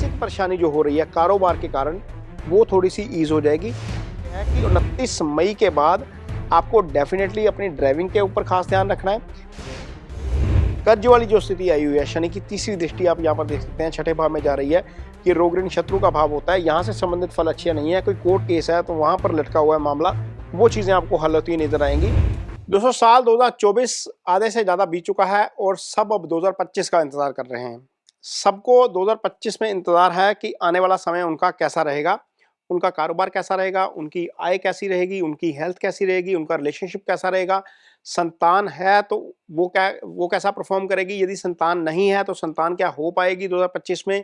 मानसिक परेशानी जो हो रही है कारोबार के कारण, वो थोड़ी सी ईज हो जाएगी। है कि 29 मई के बाद आपको डेफिनेटली अपनी ड्राइविंग के ऊपर खास ध्यान रखना है। कर्ज वाली जो स्थिति आई हुई है, शनि की तीसरी दृष्टि आप यहाँ पर देख सकते हैं, छठे भाव में जा रही है। कि रोग ऋण शत्रु का भाव होता है, यहाँ से संबंधित फल अच्छे नहीं है। कोई कोर्ट केस है तो वहां पर लटका हुआ है मामला, वो चीजें आपको हल होती नजर आएंगी। दोस्तों, साल 2024 आधे से ज्यादा बीत चुका है और सब अब 2025 का इंतजार कर रहे हैं। सबको 2025 में इंतजार है कि आने वाला समय उनका कैसा रहेगा, उनका कारोबार कैसा रहेगा, उनकी आय कैसी रहेगी, उनकी हेल्थ कैसी रहेगी, उनका रिलेशनशिप कैसा रहेगा। संतान है तो वो कैसा परफॉर्म करेगी, यदि संतान नहीं है तो संतान क्या हो पाएगी 2025 में,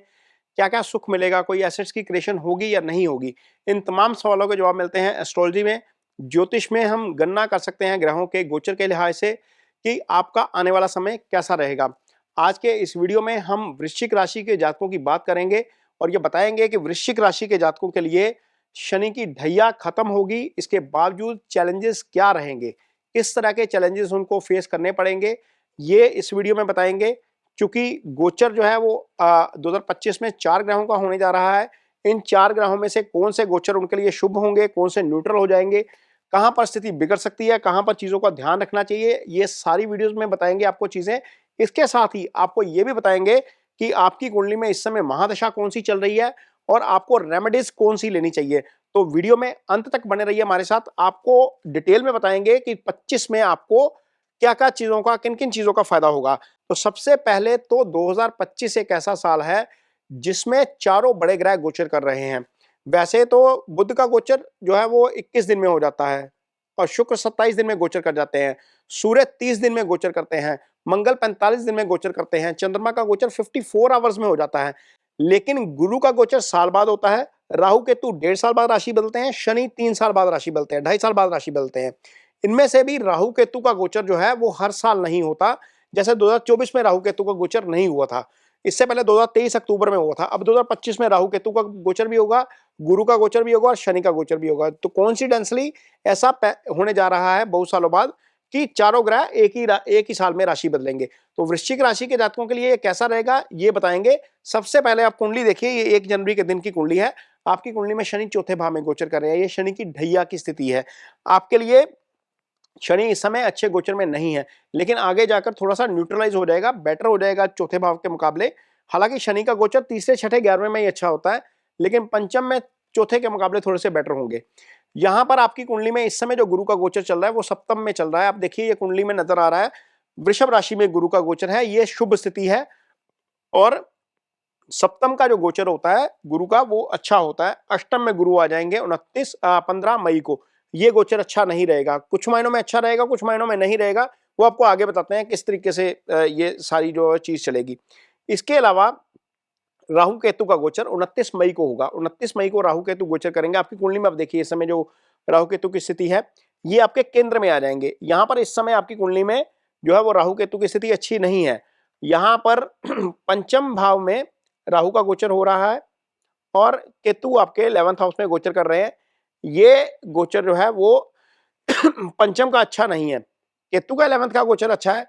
क्या क्या सुख मिलेगा, कोई एसेट्स की क्रिएशन होगी या नहीं होगी। इन तमाम सवालों के जवाब मिलते हैं एस्ट्रोलॉजी में। ज्योतिष में हम गणना कर सकते हैं ग्रहों के गोचर के लिहाज से कि आपका आने वाला समय कैसा रहेगा। आज के इस वीडियो में हम वृश्चिक राशि के जातकों की बात करेंगे और ये बताएंगे कि वृश्चिक राशि के जातकों के लिए शनि की ढैया खत्म होगी, इसके बावजूद चैलेंजेस क्या रहेंगे, किस तरह के चैलेंजेस उनको फेस करने पड़ेंगे, ये इस वीडियो में बताएंगे। क्योंकि गोचर जो है वो 2025 में 4 ग्रहों का होने जा रहा है। इन 4 ग्रहों में से कौन से गोचर उनके लिए शुभ होंगे, कौन से न्यूट्रल हो जाएंगे, कहां पर स्थिति बिगड़ सकती है, कहां पर चीजों का ध्यान रखना चाहिए, ये सारी वीडियोस में बताएंगे आपको चीजें। इसके साथ ही आपको ये भी बताएंगे कि आपकी कुंडली में इस समय महादशा कौन सी चल रही है और आपको रेमेडीज कौन सी लेनी चाहिए। तो वीडियो में अंत तक बने रहिए हमारे साथ, आपको डिटेल में बताएंगे कि 25 में आपको क्या क्या चीजों का, किन किन चीजों का फायदा होगा। तो सबसे पहले तो 2025 एक ऐसा साल है जिसमें चारों बड़े ग्रह गोचर कर रहे हैं। वैसे तो बुध का गोचर जो है वो 21 दिन में हो जाता है और शुक्र 27 दिन में गोचर कर जाते हैं, सूर्य 30 दिन में गोचर करते हैं, मंगल 45 दिन में गोचर करते हैं, चंद्रमा का गोचर 54 आवर्स में हो जाता है। लेकिन गुरु का गोचर साल बाद होता है, राहु केतु 1.5 साल बाद राशि बदलते हैं, शनि 3 साल बाद राशि बदलते हैं, 2.5 साल बाद राशि बदलते हैं। इनमें से भी राहु केतु का गोचर जो है वो हर साल नहीं होता। जैसे 2024 में राहु केतु का गोचर नहीं हुआ था, इससे पहले 2023 अक्टूबर में हुआ था। अब 2025 में राहु केतु का गोचर भी होगा, गुरु का गोचर भी होगा और शनि का गोचर भी होगा। तो कॉन्सिडेंसली ऐसा होने जा रहा है बहुत सालों बाद कि चारों ग्रह एक ही साल में राशि बदलेंगे। तो वृश्चिक राशि के जातकों के लिए ये कैसा रहेगा ये बताएंगे। सबसे पहले आप कुंडली देखिए, ये 1 जनवरी के दिन की कुंडली है। आपकी कुंडली में शनि चौथे भाव में गोचर कर रहे हैं, ये शनि की ढैया की स्थिति है। आपके लिए शनि इस समय अच्छे गोचर में नहीं है, लेकिन आगे जाकर थोड़ा सा न्यूट्रलाइज हो जाएगा, बेटर हो जाएगा चौथे भाव के मुकाबले। हालांकि शनि का गोचर तीसरे, छठे, 11वें में ही अच्छा होता है, लेकिन पंचम में चौथे के मुकाबले थोड़े से बेटर होंगे। यहां पर आपकी कुंडली में इस समय जो गुरु का गोचर चल रहा है वो सप्तम में चल रहा है। आप देखिए ये कुंडली में नजर आ रहा है, वृषभ राशि में गुरु का गोचर है, ये शुभ स्थिति है। और सप्तम का जो गोचर होता है गुरु का वो अच्छा होता है। अष्टम में गुरु आ जाएंगे 15 मई को। ये गोचर अच्छा नहीं रहेगा, कुछ महीनों में अच्छा रहेगा, कुछ महीनों में नहीं रहेगा, वो आपको आगे बताते हैं किस तरीके से ये सारी जो चीज चलेगी। इसके अलावा राहु केतु का गोचर 29 मई को होगा। 29 मई को राहु केतु गोचर करेंगे। आपकी कुंडली में आप देखिए इस समय जो राहु केतु की स्थिति है ये आपके केंद्र में आ जाएंगे। यहाँ पर इस समय आपकी कुंडली में जो है वो राहु केतु की स्थिति अच्छी नहीं है। यहाँ पर पंचम भाव में राहु का गोचर हो रहा है और केतु आपके 11th हाउस में गोचर कर रहे हैं। ये गोचर जो है वो पंचम का अच्छा नहीं है, केतु का 11th का गोचर अच्छा है।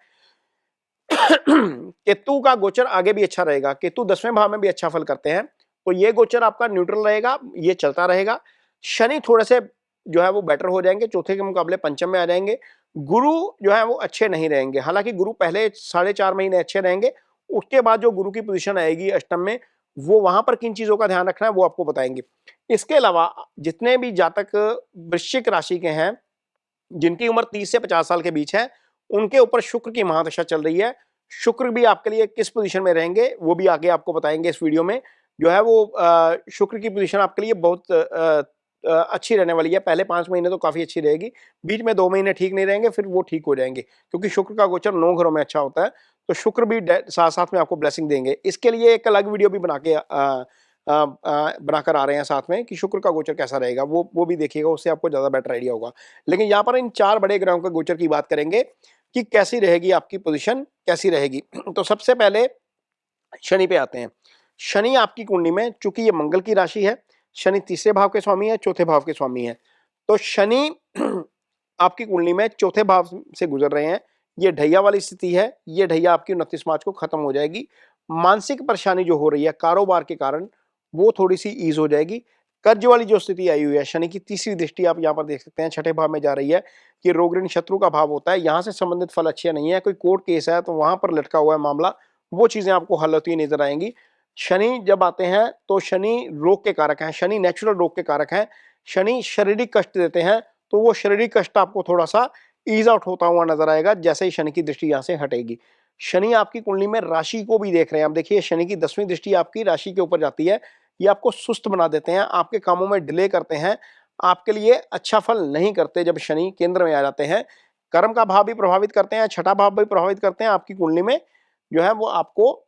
केतु का गोचर आगे भी अच्छा रहेगा, केतु 10वें भाव में भी अच्छा फल करते हैं, तो ये गोचर आपका न्यूट्रल रहेगा, ये चलता रहेगा। शनि थोड़े से जो है वो बेटर हो जाएंगे, चौथे के मुकाबले पंचम में आ जाएंगे। गुरु जो है वो अच्छे नहीं रहेंगे, हालांकि गुरु पहले 4.5 महीने अच्छे रहेंगे, उसके बाद जो गुरु की पोजीशन आएगी अष्टम में, वो वहां पर किन चीजों का ध्यान रखना है वो आपको बताएंगे। इसके अलावा जितने भी जातक वृश्चिक राशि के हैं जिनकी उम्र 30 से 50 साल के बीच है, उनके ऊपर शुक्र की महादशा चल रही है। शुक्र भी आपके लिए किस पोजीशन में रहेंगे वो भी आगे आपको बताएंगे इस वीडियो में। जो है वो शुक्र की पोजीशन आपके लिए बहुत अच्छी रहने वाली है। पहले 5 महीने तो काफी अच्छी रहेगी, बीच में 2 महीने ठीक नहीं रहेंगे, फिर वो ठीक हो जाएंगे, क्योंकि शुक्र का गोचर 9 घरों में अच्छा होता है। तो शुक्र भी साथ साथ में आपको ब्लेसिंग देंगे। इसके लिए एक अलग वीडियो भी बनाकर आ रहे हैं साथ में कि शुक्र का गोचर कैसा रहेगा, वो भी देखिएगा, उससे आपको ज्यादा बेटर आइडिया होगा। लेकिन यहाँ पर इन 4 बड़े ग्रहों के गोचर की बात करेंगे कि कैसी रहेगी आपकी पोजीशन, कैसी रहेगी। तो सबसे पहले शनि पे आते हैं। शनि आपकी कुंडली में, चूंकि ये मंगल की राशि है, शनि तीसरे भाव के स्वामी है, चौथे भाव के स्वामी है, तो शनि आपकी कुंडली में चौथे भाव से गुजर रहे हैं। ये ढैया वाली स्थिति है, ये ढैया आपकी 29 मार्च को खत्म हो जाएगी। मानसिक परेशानी जो हो रही है कारोबार के कारण, वो थोड़ी सी ईज हो जाएगी। कर्ज वाली जो स्थिति आई हुई है, शनि की तीसरी दृष्टि आप यहाँ पर देख सकते हैं छठे भाव में जा रही है, कि रोग ऋण शत्रु का भाव होता है, यहाँ से संबंधित फल अच्छे नहीं है। कोई कोर्ट केस है तो वहां पर लटका हुआ है मामला, वो चीजें आपको हल होती नजर आएंगी। शनि जब आते हैं तो शनि रोग के कारक हैं, शनि नेचुरल रोग के कारक हैं। शनि शारीरिक कष्ट देते हैं, तो वो शारीरिक कष्ट आपको थोड़ा सा ईज आउट होता हुआ नजर आएगा जैसे ही शनि की दृष्टि यहाँ से हटेगी। शनि आपकी कुंडली में राशि को भी देख रहे हैं। आप देखिए शनि की 10वीं दृष्टि आपकी राशि के ऊपर जाती है। ये आपको सुस्त बना देते हैं, आपके कामों में डिले करते हैं, आपके लिए अच्छा फल नहीं करते जब शनि केंद्र में आ जाते हैं। कर्म का भाव भी प्रभावित करते हैं, छठा भाव भी प्रभावित करते हैं आपकी कुंडली में, जो है वो आपको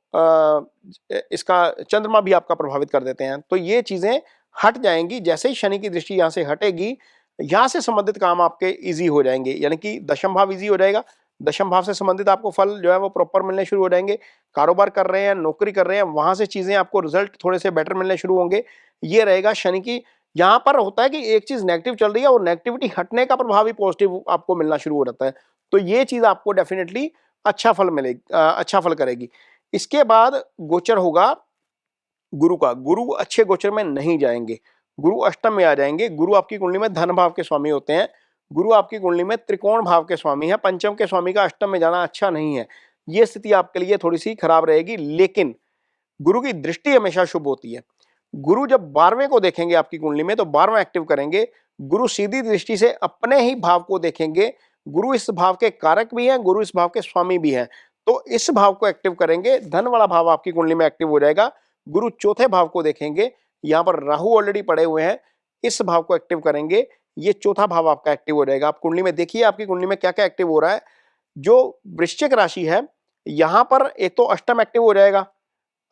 इसका चंद्रमा भी आपका प्रभावित कर देते हैं। तो ये चीजें हट जाएंगी जैसे ही शनि की दृष्टि यहाँ से हटेगी। यहाँ से संबंधित काम आपके इजी हो जाएंगे, यानी कि दशम भाव इजी हो जाएगा। दशम भाव से संबंधित आपको फल जो है वो प्रॉपर मिलने शुरू हो जाएंगे। कारोबार कर रहे हैं, नौकरी कर रहे हैं, वहां से चीजें आपको रिजल्ट थोड़े से बेटर मिलने शुरू होंगे। ये रहेगा शनि की। यहाँ पर होता है कि एक चीज नेगेटिव चल रही है और नेगेटिविटी हटने का प्रभाव भी पॉजिटिव आपको मिलना शुरू हो जाता है। तो ये चीज आपको डेफिनेटली अच्छा फल मिलेगी, अच्छा फल करेगी। इसके बाद गोचर होगा गुरु का। गुरु अच्छे गोचर में नहीं जाएंगे, गुरु अष्टम में आ जाएंगे। गुरु आपकी कुंडली में धन भाव के स्वामी होते हैं, गुरु आपकी कुंडली में त्रिकोण भाव के स्वामी है। पंचम के स्वामी का अष्टम में जाना अच्छा नहीं है, ये स्थिति आपके लिए थोड़ी सी खराब रहेगी। लेकिन गुरु की दृष्टि हमेशा शुभ होती है। गुरु जब 12वें को देखेंगे आपकी कुंडली में तो 12वां एक्टिव करेंगे। गुरु सीधी दृष्टि से अपने ही भाव को देखेंगे। गुरु इस भाव के कारक भी हैं, गुरु इस भाव के स्वामी भी हैं, तो इस भाव को एक्टिव करेंगे। धन वाला भाव आपकी कुंडली में एक्टिव हो जाएगा। गुरु चौथे भाव को देखेंगे, यहाँ पर राहु ऑलरेडी पड़े हुए हैं, इस भाव को एक्टिव करेंगे, ये चौथा भाव आपका एक्टिव हो जाएगा। आप कुंडली में देखिए आपकी कुंडली में क्या क्या एक्टिव हो रहा है। जो वृश्चिक राशि है, यहाँ पर एक तो अष्टम एक्टिव हो जाएगा।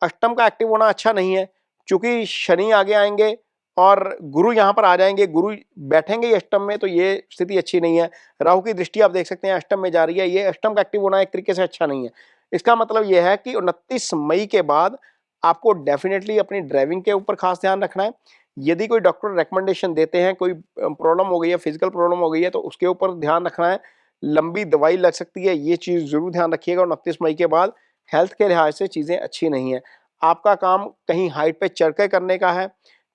अष्टम का एक्टिव होना अच्छा नहीं है, क्योंकि शनि आगे आएंगे और गुरु यहाँ पर आ जाएंगे, गुरु बैठेंगे अष्टम में, तो ये स्थिति अच्छी नहीं है। राहु की दृष्टि आप देख सकते हैं अष्टम में जा रही है, ये अष्टम का एक्टिव होना एक तरीके से अच्छा नहीं है। इसका मतलब यह है कि 29 मई के बाद आपको डेफिनेटली अपनी ड्राइविंग के ऊपर खास ध्यान रखना है। यदि कोई डॉक्टर रिकमेंडेशन देते हैं, कोई प्रॉब्लम हो गई है, फिजिकल प्रॉब्लम हो गई है, तो उसके ऊपर ध्यान रखना है। लंबी दवाई लग सकती है, ये चीज जरूर ध्यान रखिएगा। 29 मई के बाद हेल्थ के लिहाज से चीजें अच्छी नहीं है। आपका काम कहीं हाइट पे चढ़ कर करने का है,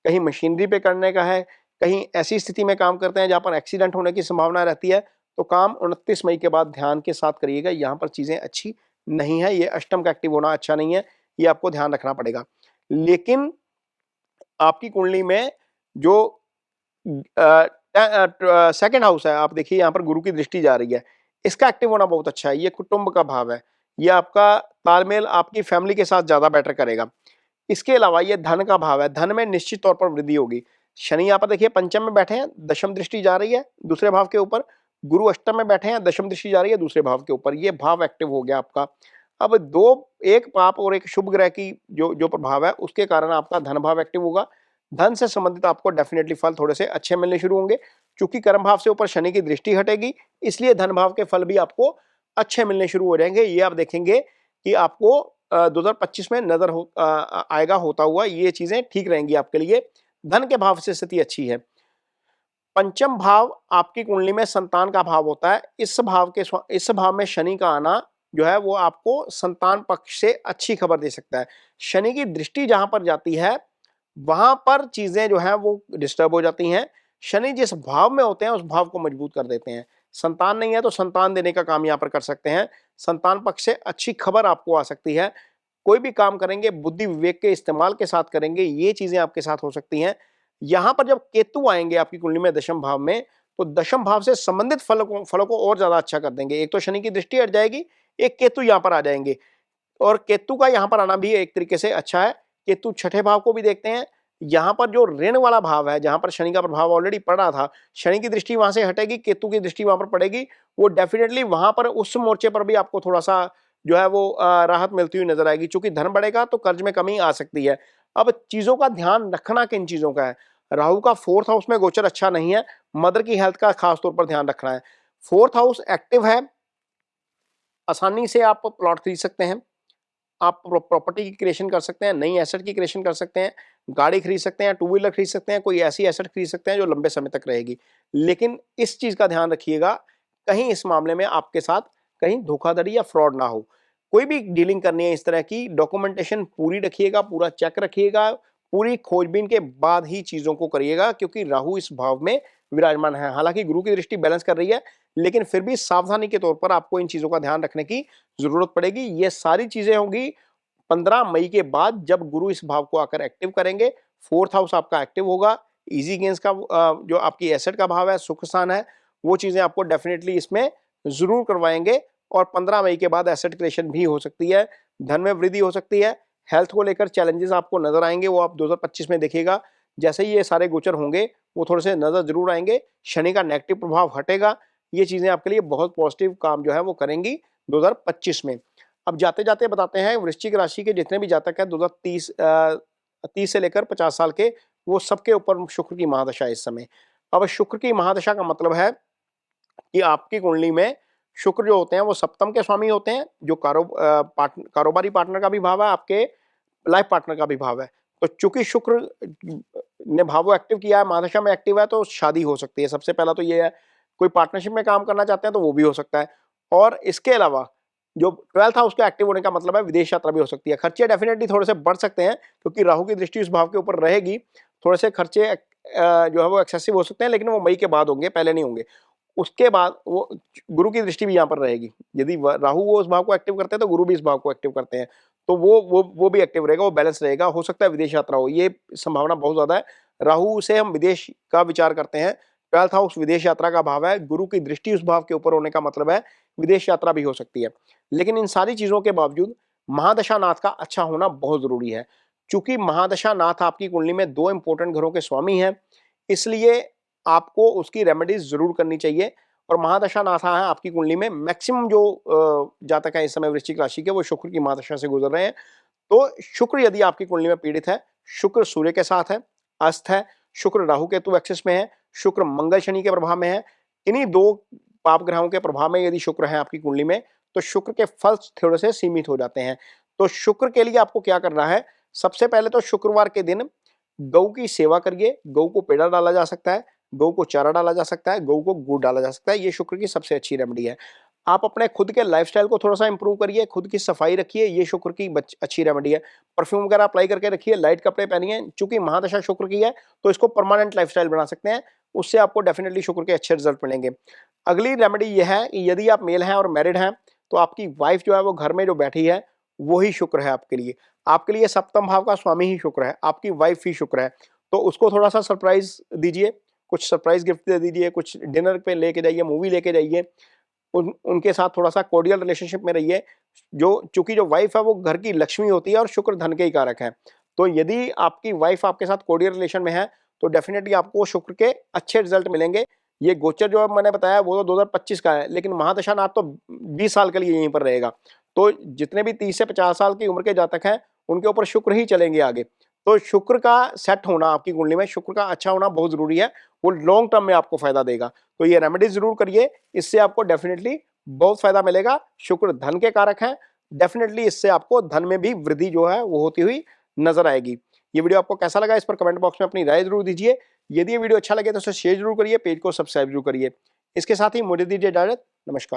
कहीं मशीनरी पे करने का है, कहीं ऐसी स्थिति में काम करते हैं जहां पर एक्सीडेंट होने की संभावना रहती है, तो काम 29 मई के बाद ध्यान के साथ करिएगा। यहाँ पर चीजें अच्छी नहीं है, ये अष्टम का एक्टिव होना अच्छा नहीं है, ये आपको ध्यान रखना पड़ेगा। लेकिन आपकी कुंडली में जो सेकंड हाउस है, आप देखिए यहाँ पर गुरु की दृष्टि जा रही है, इसका एक्टिव होना बहुत अच्छा है। ये कुटुंब का भाव है, ये आपका तालमेल आपकी फैमिली के साथ ज्यादा बेटर करेगा। इसके अलावा ये धन का भाव है, धन में निश्चित तौर पर वृद्धि होगी। शनि यहाँ पर देखिए पंचम में बैठे हैं, दशम दृष्टि जा रही है दूसरे भाव के ऊपर। गुरु अष्टम में बैठे हैं, दशम दृष्टि जा रही है दूसरे भाव के ऊपर। ये भाव एक्टिव हो गया आपका। अब एक पाप और एक शुभ ग्रह की जो जो प्रभाव है, उसके कारण आपका धन भाव एक्टिव होगा। धन से संबंधित आपको डेफिनेटली फल थोड़े से अच्छे मिलने शुरू होंगे। चूंकि कर्म भाव से ऊपर शनि की दृष्टि हटेगी, इसलिए धन भाव के फल भी आपको अच्छे मिलने शुरू हो जाएंगे। ये आप देखेंगे कि आपको 2025 में नजर आएगा होता हुआ। ये चीजें ठीक रहेंगी आपके लिए। धन के भाव से स्थिति अच्छी है। पंचम भाव आपकी कुंडली में संतान का भाव होता है। इस भाव में शनि का आना जो है वो आपको संतान पक्ष से अच्छी खबर दे सकता है। शनि की दृष्टि जहां पर जाती है, वहां पर चीजें जो है वो डिस्टर्ब हो जाती हैं। शनि जिस भाव में होते हैं उस भाव को मजबूत कर देते हैं। संतान नहीं है तो संतान देने का काम यहाँ पर कर सकते हैं। संतान पक्ष से अच्छी खबर आपको आ सकती है। कोई भी काम करेंगे बुद्धि विवेक के इस्तेमाल के साथ करेंगे, ये चीजें आपके साथ हो सकती हैं। यहाँ पर जब केतु आएंगे आपकी कुंडली में दशम भाव में, तो दशम भाव से संबंधित फलों को और ज्यादा अच्छा कर देंगे। एक तो शनि की दृष्टि हट जाएगी, एक केतु यहाँ पर आ जाएंगे, और केतु का यहाँ पर आना भी एक तरीके से अच्छा है। केतु छठे भाव को भी देखते हैं। यहाँ पर जो ऋण वाला भाव है, जहां पर शनि का प्रभाव ऑलरेडी पड़ रहा था, शनि की दृष्टि वहां से हटेगी, केतु की दृष्टि वहां पर पड़ेगी। वो डेफिनेटली वहां पर उस मोर्चे पर भी आपको थोड़ा सा जो है वो राहत मिलती हुई नजर आएगी। चूंकि धन बढ़ेगा तो कर्ज में कमी आ सकती है। अब चीजों का ध्यान रखना किन चीजों का है। राहु का 4th हाउस में गोचर अच्छा नहीं है, मदर की हेल्थ का खास तौर पर ध्यान रखना है। 4th हाउस एक्टिव है, आसानी से आप प्लॉट खरीद सकते हैं, आप प्रॉपर्टी की क्रिएशन कर सकते हैं, नई एसेट की क्रिएशन कर सकते हैं, गाड़ी खरीद सकते हैं, 2 व्हीलर खरीद सकते हैं, कोई ऐसी एसेट खरीद सकते हैं जो लंबे समय तक रहेगी। लेकिन इस चीज का ध्यान रखिएगा, कहीं इस मामले में आपके साथ कहीं धोखाधड़ी या फ्रॉड ना हो। कोई भी डीलिंग करनी है इस तरह की, डॉक्यूमेंटेशन पूरी रखिएगा, पूरा चेक रखिएगा, पूरी खोजबीन के बाद ही चीजों को करिएगा, क्योंकि राहु इस भाव में विराजमान है। हालांकि गुरु की दृष्टि बैलेंस कर रही है, लेकिन फिर भी सावधानी के तौर पर आपको इन चीजों का ध्यान रखने की जरूरत पड़ेगी। ये सारी चीजें होंगी 15 मई के बाद, जब गुरु इस भाव को आकर एक्टिव करेंगे। फोर्थ हाउस आपका एक्टिव होगा, इजी गेन्स का जो आपकी एसेट का भाव है, सुख स्थान है, वो चीजें आपको डेफिनेटली इसमें जरूर करवाएंगे। और 15 मई के बाद एसेट क्रिएशन भी हो सकती है, धन में वृद्धि हो सकती है। हेल्थ को लेकर चैलेंजेस आपको नजर आएंगे, वो आप 2025 में देखिएगा। जैसे ही ये सारे गोचर होंगे वो थोड़े से नजर जरूर आएंगे। शनि का नेगेटिव प्रभाव हटेगा, ये चीजें आपके लिए बहुत पॉजिटिव काम जो है वो करेंगी 2025 में। अब जाते जाते बताते हैं वृश्चिक राशि के जितने भी जातक हैं 2030 से लेकर 50 साल के, वो सबके ऊपर शुक्र की महादशा है इस समय। अब शुक्र की महादशा का मतलब है कि आपकी कुंडली में शुक्र जो होते हैं वो सप्तम के स्वामी होते हैं, जो कारोबारी पार्टनर का भी भाव है, आपके लाइफ पार्टनर का भी भाव है। तो चूंकि शुक्र ने भाव एक्टिव किया है, महादशा में एक्टिव है, तो शादी हो सकती है। सबसे पहला तो ये है, कोई पार्टनरशिप में काम करना चाहते हैं तो वो भी हो सकता है। और इसके अलावा जो 12th हाउस का एक्टिव होने का मतलब है विदेश यात्रा भी हो सकती है। खर्चे डेफिनेटली थोड़े से बढ़ सकते हैं, क्योंकि राहु की दृष्टि उस भाव के ऊपर रहेगी। थोड़े से खर्चे जो है वो एक्सेसिव हो सकते हैं, लेकिन वो मई के बाद होंगे, पहले नहीं होंगे। उसके बाद वो गुरु की दृष्टि भी यहाँ पर रहेगी। यदि राहु वो उस भाव को एक्टिव करते हैं तो गुरु भी इस भाव को एक्टिव करते हैं, तो वो भी एक्टिव रहेगा, वो बैलेंस रहेगा। हो सकता है विदेश यात्रा हो, ये संभावना बहुत ज्यादा है। राहु से हम विदेश का विचार करते हैं, 12th हाउस विदेश यात्रा का भाव है। गुरु की दृष्टि उस भाव के ऊपर होने का मतलब है विदेश यात्रा भी हो सकती है। लेकिन इन सारी चीजों के बावजूद महादशा नाथ का अच्छा होना बहुत जरूरी है। चूंकि महादशा नाथ आपकी कुंडली में 2 इंपॉर्टेंट घरों के स्वामी हैं, इसलिए आपको उसकी रेमेडीज जरूर करनी चाहिए। और महादशा नाथा है आपकी कुंडली में, मैक्सिमम जो जातक है इस समय वृश्चिक राशि के, वो शुक्र की महादशा से गुजर रहे हैं। तो शुक्र यदि आपकी कुंडली में पीड़ित है, शुक्र सूर्य के साथ है, अस्त है, शुक्र राहु केतु एक्सिस में है, शुक्र मंगल शनि के प्रभाव में है, इन्हीं 2 पाप ग्रहों के प्रभाव में यदि शुक्र है आपकी कुंडली में, तो शुक्र के फल थोड़े से सीमित हो जाते हैं। तो शुक्र के लिए आपको क्या करना है, सबसे पहले तो शुक्रवार के दिन गौ की सेवा करिए। गौ को पेड़ा डाला जा सकता है, गौ को चारा डाला जा सकता है, गौ को गुड़ डाला जा सकता है। ये शुक्र की सबसे अच्छी रेमेडी है। आप अपने खुद के लाइफस्टाइल को थोड़ा सा इंप्रूव करिए, खुद की सफाई रखिए, ये शुक्र की अच्छी रेमेडी है। परफ्यूम वगैरह अप्लाई करके रखिए, लाइट कपड़े पहनिए। चूंकि महादशा शुक्र की है तो इसको परमानेंट लाइफस्टाइल बना सकते हैं, उससे आपको डेफिनेटली शुक्र के अच्छे रिजल्ट मिलेंगे। अगली रेमेडी यह है कि यदि आप मेल हैं और मैरिड हैं, तो आपकी वाइफ जो है वो घर में जो बैठी है वही शुक्र है आपके लिए। आपके लिए सप्तम भाव का स्वामी ही शुक्र है, आपकी वाइफ ही शुक्र है। तो उसको थोड़ा सा सरप्राइज दीजिए, कुछ सरप्राइज गिफ्ट दे दीजिए, कुछ डिनर पे लेके जाइए, मूवी लेके जाइए, उनके साथ थोड़ा सा कोर्डियल रिलेशनशिप में रहिए। चूंकि जो वाइफ है वो घर की लक्ष्मी होती है और शुक्र धन के ही कारक है। तो यदि आपकी वाइफ आपके साथ कोर्डियल रिलेशन में है तो डेफिनेटली आपको शुक्र के अच्छे रिजल्ट मिलेंगे। ये गोचर जो मैंने बताया वो तो 2025 का है, लेकिन महादशा नाथ तो 20 साल के लिए यहीं पर रहेगा। तो जितने भी 30 से 50 साल की उम्र के जातक हैं उनके ऊपर शुक्र ही चलेंगे आगे। तो शुक्र का सेट होना आपकी कुंडली में, शुक्र का अच्छा होना बहुत जरूरी है, वो लॉन्ग टर्म में आपको फायदा देगा। तो ये रेमेडीज जरूर करिए, इससे आपको डेफिनेटली बहुत फायदा मिलेगा। शुक्र धन के कारक हैं, डेफिनेटली इससे आपको धन में भी वृद्धि जो है वो होती हुई नजर आएगी। ये वीडियो आपको कैसा लगा इस पर कमेंट बॉक्स में अपनी राय जरूर दीजिए। यदि ये वीडियो अच्छा लगे तो उसे शेयर जरूर करिए, पेज को सब्सक्राइब जरूर करिए। इसके साथ ही मुझे दीजिए इजाजत, नमस्कार।